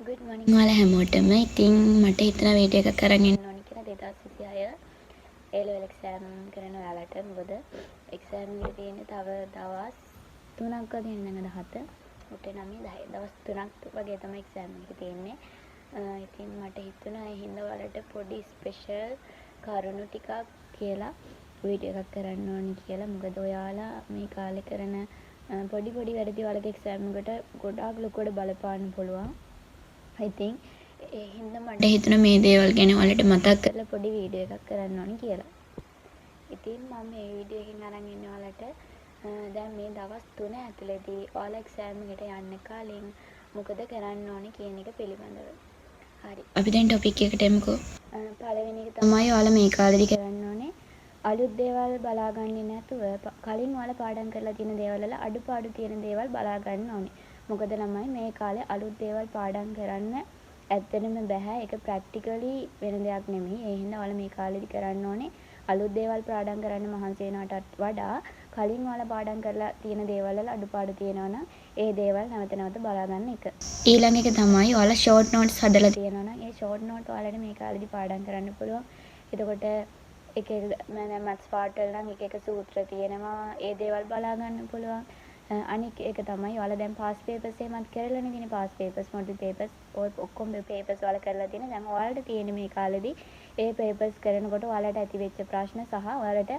good morning ඔයාලා හැමෝටම. ඉතින් මට හිතෙනවා වීඩියෝ එකක් අරන් එන්න ඕනි කියලා 2026 A level exam කරන ඔයාලට. මොකද exam එක තියෙන්නේ තව දවස් 3ක් වගේ ඉඳන් 17 උට 9 10 දවස් 3ක් වගේ තමයි exam එක තියෙන්නේ. ඉතින් මට හිතුණා ඒ හින්දා ඔයාලට පොඩි ස්පෙෂල් කරුණු ටිකක් කියලා වීඩියෝ එකක් කරන්න ඕනි කියලා. මොකද ඔයාලා මේ කාලේ කරන පොඩි වැඩි ඔයාලගේ exam එකට ගොඩාක් ලොකුවට බලපාන්න පුළුවන්. ඉතින් ඒ හින්දා මට හිතුණා මේ දේවල් ගැන ඔයාලට මතක් කරලා පොඩි වීඩියෝ එකක් කරන්න ඕනි කියලා. ඉතින් මම මේ වීඩියෝ එකෙන් අරන් ඉන්නේ ඔයාලට දැන් මේ දවස් 3 ඇතුළතදී ඔයාලා එක්සෑම් එකට යන්න කලින් මොකද කරන්න ඕනි කියන එක පිළිබඳව. හරි. අපි දැන් ටොපික් එකට එමුකෝ. පළවෙනි එක තමයි ඔයාලා මේ කාලේදී කරන්න ඕනේ අලුත් දේවල් බලාගන්නේ නැතුව කලින් ඔයාලා පාඩම් කරලා තියෙන දේවල් වල අඩුපාඩු තියෙන දේවල් බලා ගන්න ඕනේ. මොකද ළමයි මේ කාලේ අලුත් දේවල් පාඩම් කරන්න ඇත්තටම බෑ. ඒක ප්‍රැක්ටිකලි වෙන දෙයක් නෙමෙයි. ඒ හින්දා ඔයාලා මේ කාලේදී කරන්න ඕනේ අලුත් දේවල් පාඩම් කරන්න මහන්සි වෙනවටත් වඩා කලින් ඔයාලා පාඩම් කරලා තියෙන දේවල් වල අඩුපාඩු තියෙනවා නම් ඒ දේවල් නැවත බලා ගන්න එක. ඊළඟ එක තමයි ඔයාලා ෂෝට් නෝට්ස් හදලා තියෙනවා නම් ඒ ෂෝට් නෝට් ඔයාලට මේ කාලේදී පාඩම් කරන්න පුළුවන්. එතකොට එක මැත්ස් පාර්ට් වල නම් එක සූත්‍ර තියෙනවා. ඒ දේවල් බලා ගන්න පුළුවන්. අනික එක තමයි ඔයාලා දැන් පාස් පේපර්ස් එහෙමත් කරලානේ තියෙන්නේ. පාස් පේපර්ස් මොඩල් පේපර්ස් ඔක්කොම පේපර්ස් ඔයාලා කරලා තියෙන. දැන් ඔයාලට තියෙන මේ කාලෙදී ඒ පේපර්ස් කරනකොට ඔයාලට ඇති වෙච්ච ප්‍රශ්න සහ ඔයාලට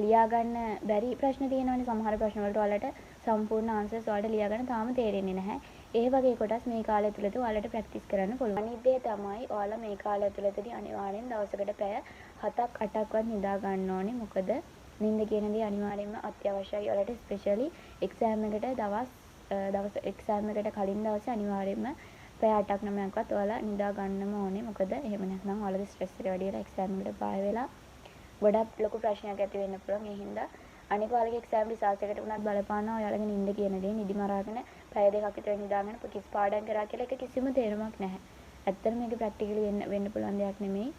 ලියා ගන්න බැරි ප්‍රශ්න තියෙනවනේ. සමහර ප්‍රශ්න වලට ඔයාලට සම්පූර්ණ ආන්සර්ස් ඔයාලට ලියා ගන්න තාම තේරෙන්නේ නැහැ. ඒ වගේ කොටස් මේ කාලය තුලදී ඔයාලට ප්‍රැක්ටිස් කරන්න පුළුවන්. අනිත් දේ තමයි ඔයාලා මේ කාලය තුලදී අනිවාර්යෙන් දවසකට පැය 7ක් 8ක්වත් නිදා ගන්න ඕනේ. මොකද නිින්ද කියන දේ අනිවාර්යයෙන්ම අත්‍යවශ්‍යයි. ඔයාලට ස්පෙෂලි එක්සෑම් එකට දවස් එක්සෑම් එකට කලින් දවසේ අනිවාර්යයෙන්ම පැය 8ක් 9ක්වත් ඔයාලා නිදා ගන්නම ඕනේ. මොකද එහෙම නැත්නම් ඔයාලගේ ස්ට්‍රෙස් එක වැඩි වෙලා එක්සෑම් එකට බය වෙලා ගොඩක් ලොකු ප්‍රශ්නයක් ඇති වෙන්න පුළුවන්. ඒ හින්දා අනික ඔයාලගේ එක්සෑම් රිසල්ට් එකට උනත් බලපානවා. ඔයාලගේ නිින්ද කියන දේ නිදි මරාගෙන පැය 2ක් විතර නිදාගෙන කිසි පාඩම් කරා කියලා ඒක කිසිම තේරුමක් නැහැ. ඇත්තටම මේක ප්‍රැක්ටිකලි වෙන්න පුළුවන් දෙයක් නෙමෙයි.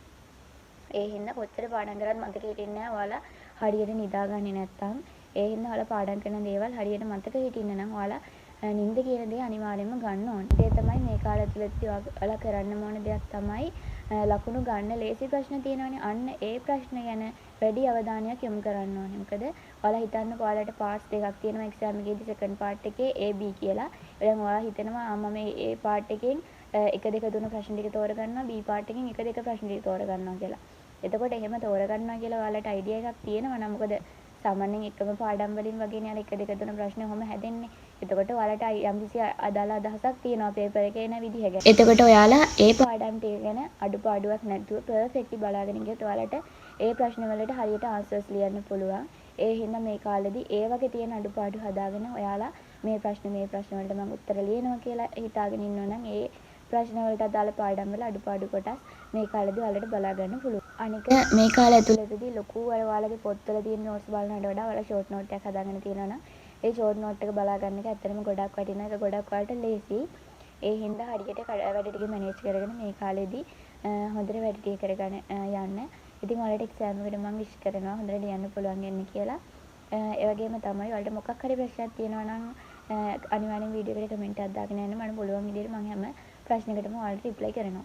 ඒ හින්දා කොච්චර පාඩම් කරත් මතක හිටින්නේ නැහැ. ඔයාලා හරියට නිදාගන්නේ නැත්තම්. ඒ හින්දා ඔයාලා පාඩම් කරන දේවල් හරියට මතක හිටින්න නම් ඔයාලා නිින්ද කියන දේ අනිවාර්යයෙන්ම ගන්න ඕනේ. ඒ තමයි මේ කාලය තුලදී ඔයාලා කරන්න ඕන දෙයක් තමයි ලකුණු ගන්න ලේසි ප්‍රශ්න තියෙනවනේ. අන්න ඒ ප්‍රශ්න ගැන වැඩි අවධානයක් යොමු කරන්න ඕනේ. මොකද ඔයාලා හිතන්නකෝ ඔයාලට පාර්ට්ස් දෙකක් තියෙනවා එක්සෑම් එකේදී සෙකන්ඩ් පාර්ට් එකේ A B කියලා. දැන් ඔයාලා හිතනවා මම මේ A පාර්ට් එකෙන් 1 2 3 ප්‍රශ්න ටික තෝරගන්නවා B පාර්ට් එකෙන් 1 2 ප්‍රශ්න ටික තෝරගන්නවා කියලා. එතකොට එහෙම තෝරගන්නවා කියලා ඔයාලට අයිඩියා එකක් තියෙනවා නම් මොකද සාමාන්‍යයෙන් එකම පාඩම් වලින් වගේනේ අර 1 2 3 ප්‍රශ්න ඔහොම හැදෙන්නේ. එතකොට ඔයාලට යම්කිසි අදාළ අදහසක් තියෙනවා පේපර් එකේ එන විදිහ ගැන. එතකොට ඔයාලා ඒ පාඩම් ටික ගැන අඩුපාඩුවක් නැතුව පර්ෆෙක්ට්ලි බලාගෙන ගියොත් ඔයාලට ඒ ප්‍රශ්න වලට හරියට ආන්සර්ස් ලියන්න පුළුවන්. ඒ හින්දා මේ කාලෙදී ඒ වගේ තියෙන අඩුපාඩු හදාගෙන ඔයාලා මේ ප්‍රශ්න වලට මම උත්තර ලියනවා කියලා හිතාගෙන ඉන්නවා නම් ඒ ප්‍රශ්න වලට අදාළ පාඩම් වල අඩුපාඩු කොටස් මේ කාලෙදී ඔයාලට බලා ගන්න පුළුවන්. අනික මේ කාලය ඇතුළතදී ලොකු ඔයාලගේ පොත්වල තියෙන නෝට්ස් බලනවට වඩා ඔයාලා ෂෝට් නෝට් එකක් හදාගෙන තියෙනවා නම් ඒ ෂෝට් නෝට් එක බලා ගන්න එක ඇත්තටම ගොඩක් වටිනවා. ඒක ගොඩක් ඔයාලට ලේසි. ඒ හින්දා හරියට වැඩ ටික මැනේජ් කරගෙන මේ කාලෙදී හොඳට වැඩ ටික කරගෙන යන්න. ඉතින් ඔයාලට එක්සෑම් එකට මම විශ් කරනවා හොඳට ලියන්න පුළුවන් වෙන්න කියලා. ඒ වගේම තමයි ඔයාලට මොකක් හරි ප්‍රශ්නයක් තියෙනවා නම් අනිවාර්යෙන් වීඩියෝ එකට කමෙන්ට් එකක් දාගෙන යන්න. මම පුළුවන් විදිහට මම හැම ප්‍රශ්නයකටම ඔයාලට රිප්ලයි කරනවා.